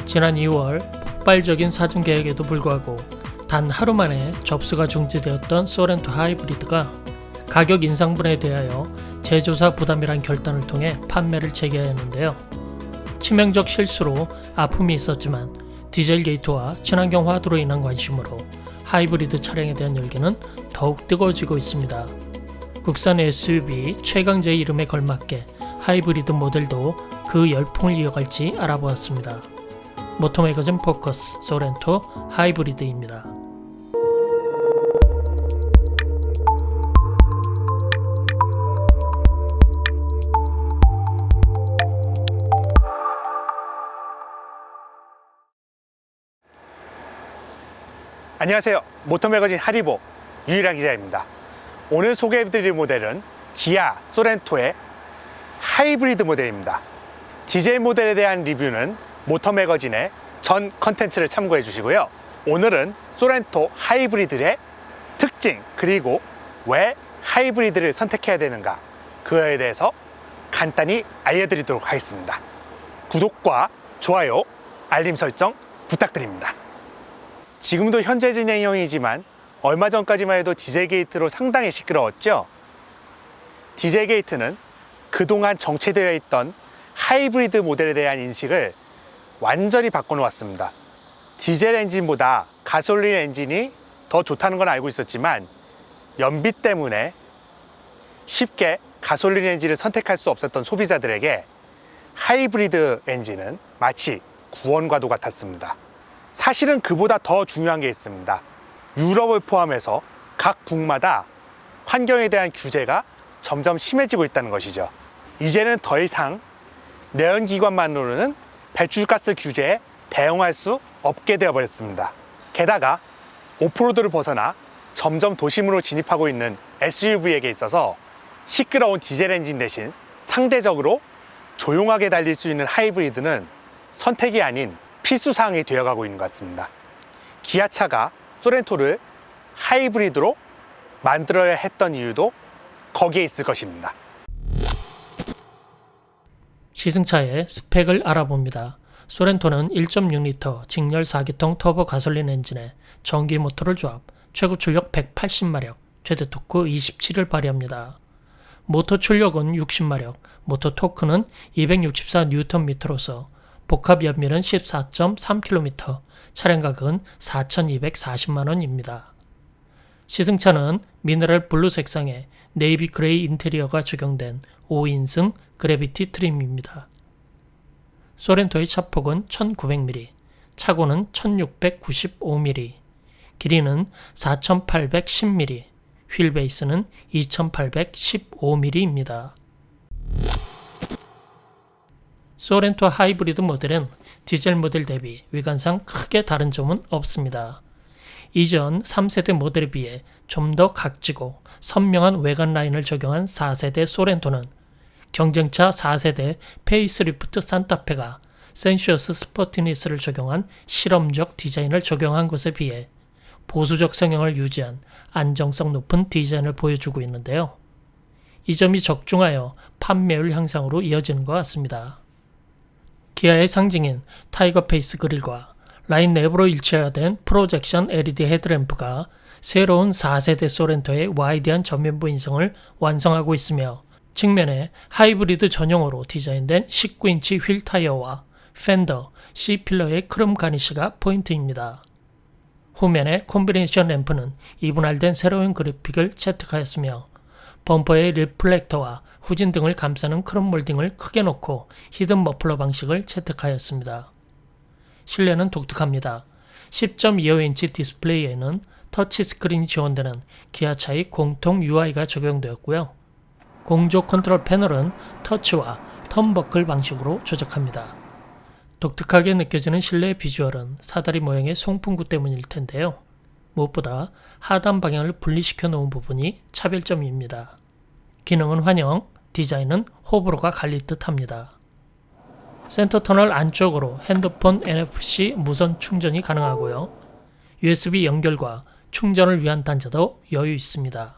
지난 2월 폭발적인 사전 계획에도 불구하고 단 하루 만에 접수가 중지되었던 소렌토 하이브리드가 가격 인상분에 대하여 제조사 부담이란 결단을 통해 판매를 재개하였는데요. 치명적 실수로 아픔이 있었지만 디젤 게이트와 친환경 화두로 인한 관심으로 하이브리드 차량에 대한 열기는 더욱 뜨거워지고 있습니다. 국산 SUV 최강자의 이름에 걸맞게 하이브리드 모델도 그 열풍을 이어갈지 알아보았습니다. 모터매거진 포커스 소렌토 하이브리드입니다. 안녕하세요. 모터매거진 하리보 유일한 기자입니다. 오늘 소개해드릴 모델은 기아 소렌토의 하이브리드 모델입니다. 디젤 모델에 대한 리뷰는 모터매거진의 전 컨텐츠를 참고해 주시고요. 오늘은 소렌토 하이브리드의 특징 그리고 왜 하이브리드를 선택해야 되는가 그거에 대해서 간단히 알려드리도록 하겠습니다. 구독과 좋아요, 알림 설정 부탁드립니다. 지금도 현재 진행형이지만 얼마 전까지만 해도 디젤 게이트로 상당히 시끄러웠죠. 디젤 게이트는 그동안 정체되어 있던 하이브리드 모델에 대한 인식을 완전히 바꿔놓았습니다. 디젤 엔진보다 가솔린 엔진이 더 좋다는 건 알고 있었지만 연비 때문에 쉽게 가솔린 엔진을 선택할 수 없었던 소비자들에게 하이브리드 엔진은 마치 구원과도 같았습니다. 사실은 그보다 더 중요한 게 있습니다. 유럽을 포함해서 각 국마다 환경에 대한 규제가 점점 심해지고 있다는 것이죠. 이제는 더 이상 내연기관만으로는 배출가스 규제에 대응할 수 없게 되어버렸습니다. 게다가 오프로드를 벗어나 점점 도심으로 진입하고 있는 SUV에게 있어서 시끄러운 디젤 엔진 대신 상대적으로 조용하게 달릴 수 있는 하이브리드는 선택이 아닌 필수사항이 되어가고 있는 것 같습니다. 기아차가 소렌토를 하이브리드로 만들어야 했던 이유도 거기에 있을 것입니다. 시승차의 스펙을 알아봅니다. 소렌토는 1.6L 직렬 4기통 터보 가솔린 엔진에 전기 모터를 조합, 최고 출력 180마력, 최대 토크 27을 발휘합니다. 모터 출력은 60마력, 모터 토크는 264Nm로서 복합 연비는 14.3km, 차량 가격은 4,240만원입니다. 시승차는 미네랄 블루 색상의 네이비 그레이 인테리어가 적용된 5인승 그래비티 트림입니다. 소렌토의 차폭은 1900mm, 차고는 1695mm, 길이는 4810mm, 휠베이스는 2815mm입니다. 소렌토 하이브리드 모델은 디젤 모델 대비 외관상 크게 다른 점은 없습니다. 이전 3세대 모델에 비해 좀 더 각지고 선명한 외관 라인을 적용한 4세대 소렌토는 경쟁차 4세대 페이스리프트 산타페가 센슈어스 스포티니스를 적용한 실험적 디자인을 적용한 것에 비해 보수적 성향을 유지한 안정성 높은 디자인을 보여주고 있는데요. 이 점이 적중하여 판매율 향상으로 이어지는 것 같습니다. 기아의 상징인 타이거 페이스 그릴과 라인 내부로 일체화된 프로젝션 LED 헤드램프가 새로운 4세대 소렌토의 와이드한 전면부 인성을 완성하고 있으며 측면에 하이브리드 전용으로 디자인된 19인치 휠 타이어와 펜더, C필러의 크롬 가니쉬가 포인트입니다. 후면의 콤비네이션 램프는 이분할된 새로운 그래픽을 채택하였으며 범퍼의 리플렉터와 후진 등을 감싸는 크롬 몰딩을 크게 놓고 히든 머플러 방식을 채택하였습니다. 실내는 독특합니다. 10.25인치 디스플레이에는 터치스크린이 지원되는 기아차의 공통 UI가 적용되었고요. 공조 컨트롤 패널은 터치와 턴버클 방식으로 조작합니다. 독특하게 느껴지는 실내의 비주얼은 사다리 모양의 송풍구 때문일 텐데요. 무엇보다 하단 방향을 분리시켜 놓은 부분이 차별점입니다. 기능은 환영, 디자인은 호불호가 갈릴 듯합니다. 센터 터널 안쪽으로 핸드폰 NFC 무선 충전이 가능하고요. USB 연결과 충전을 위한 단자도 여유 있습니다.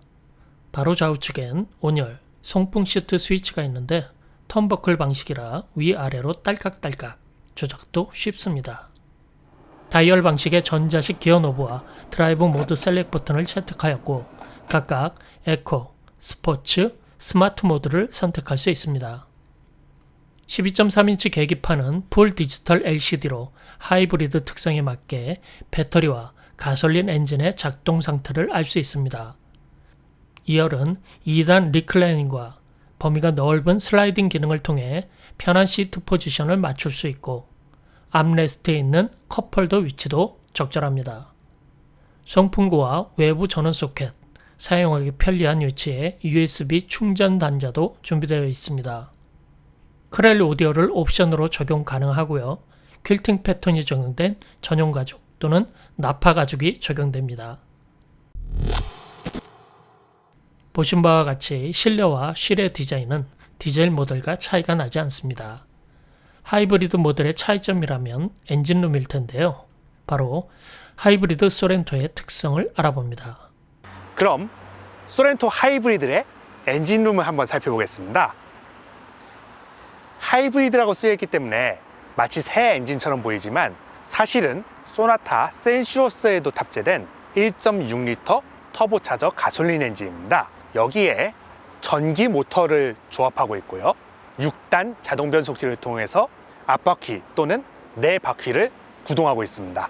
바로 좌우측엔 온열, 송풍 시트 스위치가 있는데 턴버클 방식이라 위아래로 딸깍딸깍 조작도 쉽습니다. 다이얼 방식의 전자식 기어 노브와 드라이브 모드 셀렉 버튼을 채택하였고 각각 에코, 스포츠, 스마트 모드를 선택할 수 있습니다. 12.3인치 계기판은 풀 디지털 LCD로 하이브리드 특성에 맞게 배터리와 가솔린 엔진의 작동 상태를 알 수 있습니다. 2열은 2단 리클라이닝과 범위가 넓은 슬라이딩 기능을 통해 편한 시트 포지션을 맞출 수 있고 암레스트에 있는 컵홀더 위치도 적절합니다. 송풍구와 외부 전원 소켓, 사용하기 편리한 위치에 USB 충전 단자도 준비되어 있습니다. 크렐 오디오를 옵션으로 적용 가능하고요. 퀼팅 패턴이 적용된 전용 가죽 또는 나파 가죽이 적용됩니다. 보신 바와 같이 실내와 실외 디자인은 디젤 모델과 차이가 나지 않습니다. 하이브리드 모델의 차이점이라면 엔진룸일 텐데요. 바로 하이브리드 소렌토의 특성을 알아봅니다. 그럼 소렌토 하이브리드의 엔진룸을 한번 살펴보겠습니다. 하이브리드라고 쓰여있기 때문에 마치 새 엔진처럼 보이지만 사실은 소나타 센슈어스에도 탑재된 1.6L 터보차저 가솔린 엔진입니다. 여기에 전기 모터를 조합하고 있고요. 6단 자동 변속기를 통해서 앞바퀴 또는 내 바퀴를 구동하고 있습니다.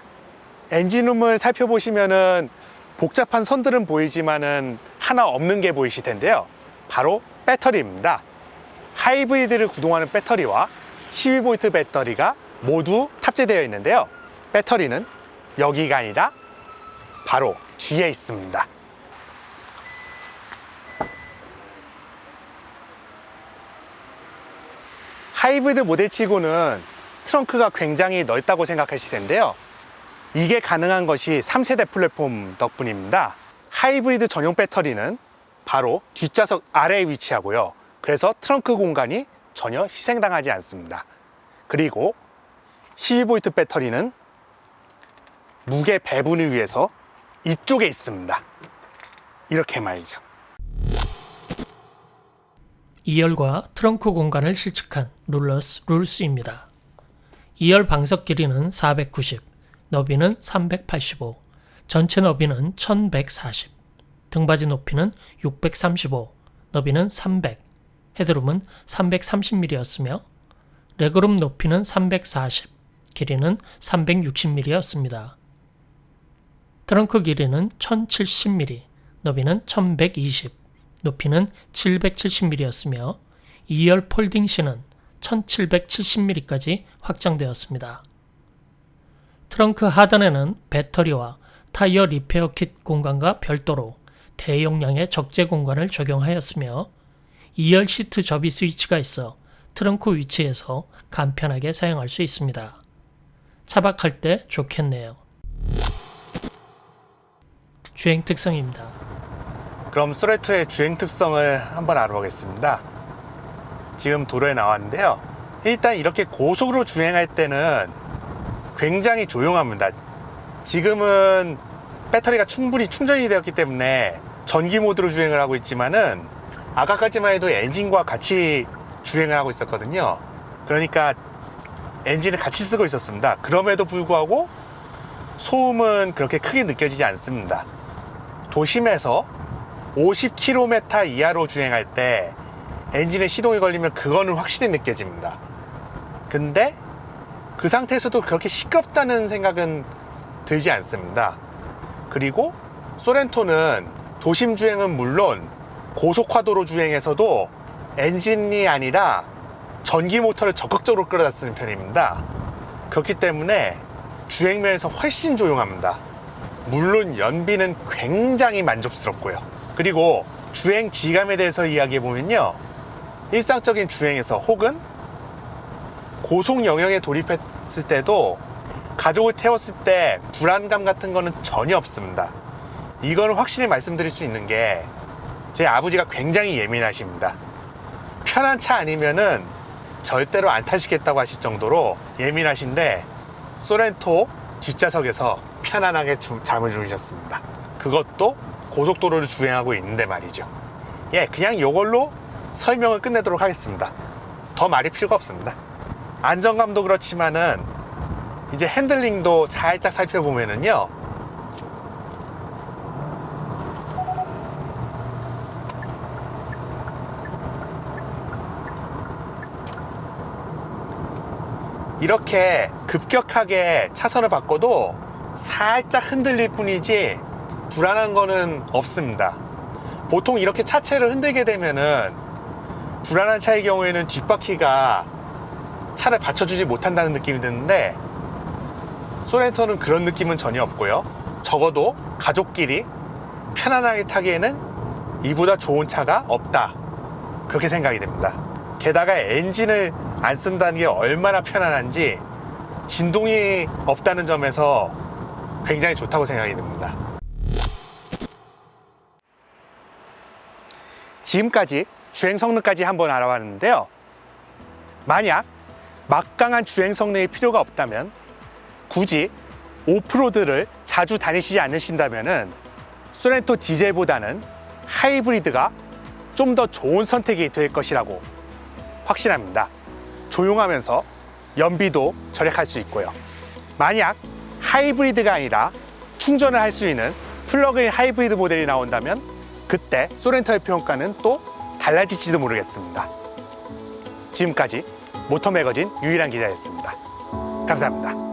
엔진룸을 살펴보시면은 복잡한 선들은 보이지만은 하나 없는 게 보이실 텐데요. 바로 배터리입니다. 하이브리드를 구동하는 배터리와 12V 배터리가 모두 탑재되어 있는데요. 배터리는 여기가 아니라 바로 뒤에 있습니다. 하이브리드 모델치고는 트렁크가 굉장히 넓다고 생각하실 텐데요. 이게 가능한 것이 3세대 플랫폼 덕분입니다. 하이브리드 전용 배터리는 바로 뒷좌석 아래에 위치하고요. 그래서 트렁크 공간이 전혀 희생당하지 않습니다. 그리고 12V 배터리는 무게 배분을 위해서 이쪽에 있습니다. 이렇게 말이죠. 2열과 트렁크 공간을 실측한 룰러스 룰스입니다. 2열 방석 길이는 490, 너비는 385, 전체 너비는 1140, 등받이 높이는 635, 너비는 300, 헤드룸은 330mm였으며 레그룸 높이는 340, 길이는 360mm였습니다. 트렁크 길이는 1070mm, 너비는 1120, 높이는 770mm였으며 2열 폴딩시는 1770mm까지 확장되었습니다. 트렁크 하단에는 배터리와 타이어 리페어 킷 공간과 별도로 대용량의 적재 공간을 적용하였으며 2열 시트 접이 스위치가 있어 트렁크 위치에서 간편하게 사용할 수 있습니다. 차박할 때 좋겠네요. 주행 특성입니다. 그럼 소렌토의 주행 특성을 한번 알아보겠습니다. 지금 도로에 나왔는데요. 일단 이렇게 고속으로 주행할 때는 굉장히 조용합니다. 지금은 배터리가 충분히 충전이 되었기 때문에 전기 모드로 주행을 하고 있지만은 아까까지만 해도 엔진과 같이 주행을 하고 있었거든요. 그러니까 엔진을 같이 쓰고 있었습니다. 그럼에도 불구하고 소음은 그렇게 크게 느껴지지 않습니다. 도심에서 50km 이하로 주행할 때 엔진에 시동이 걸리면 그거는 확실히 느껴집니다. 근데 그 상태에서도 그렇게 시끄럽다는 생각은 들지 않습니다. 그리고 소렌토는 도심 주행은 물론 고속화도로 주행에서도 엔진이 아니라 전기 모터를 적극적으로 끌어다 쓰는 편입니다. 그렇기 때문에 주행면에서 훨씬 조용합니다. 물론 연비는 굉장히 만족스럽고요. 그리고 주행 지감에 대해서 이야기해 보면요, 일상적인 주행에서 혹은 고속 영역에 돌입했을 때도 가족을 태웠을 때 불안감 같은 거는 전혀 없습니다. 이거는 확실히 말씀드릴 수 있는 게 제 아버지가 굉장히 예민하십니다. 편한 차 아니면은 절대로 안 타시겠다고 하실 정도로 예민하신데 소렌토 뒷좌석에서 편안하게 잠을 주무셨습니다. 그것도 고속도로를 주행하고 있는데 말이죠. 예, 그냥 이걸로 설명을 끝내도록 하겠습니다. 더 말이 필요가 없습니다. 안정감도 그렇지만은 이제 핸들링도 살짝 살펴보면은요, 이렇게 급격하게 차선을 바꿔도 살짝 흔들릴 뿐이지 불안한 거는 없습니다. 보통 이렇게 차체를 흔들게 되면은 불안한 차의 경우에는 뒷바퀴가 차를 받쳐주지 못한다는 느낌이 드는데, 소렌토는 그런 느낌은 전혀 없고요. 적어도 가족끼리 편안하게 타기에는 이보다 좋은 차가 없다, 그렇게 생각이 됩니다. 게다가 엔진을 안 쓴다는 게 얼마나 편안한지 진동이 없다는 점에서 굉장히 좋다고 생각이 듭니다. 지금까지 주행 성능까지 한번 알아봤는데요. 만약 막강한 주행 성능이 필요가 없다면, 굳이 오프로드를 자주 다니시지 않으신다면 소렌토 디젤보다는 하이브리드가 좀 더 좋은 선택이 될 것이라고 확신합니다. 조용하면서 연비도 절약할 수 있고요. 만약 하이브리드가 아니라 충전을 할 수 있는 플러그인 하이브리드 모델이 나온다면 그때 소렌토의 평가는 또 달라질지도 모르겠습니다. 지금까지 모터매거진 유일한 기자였습니다. 감사합니다.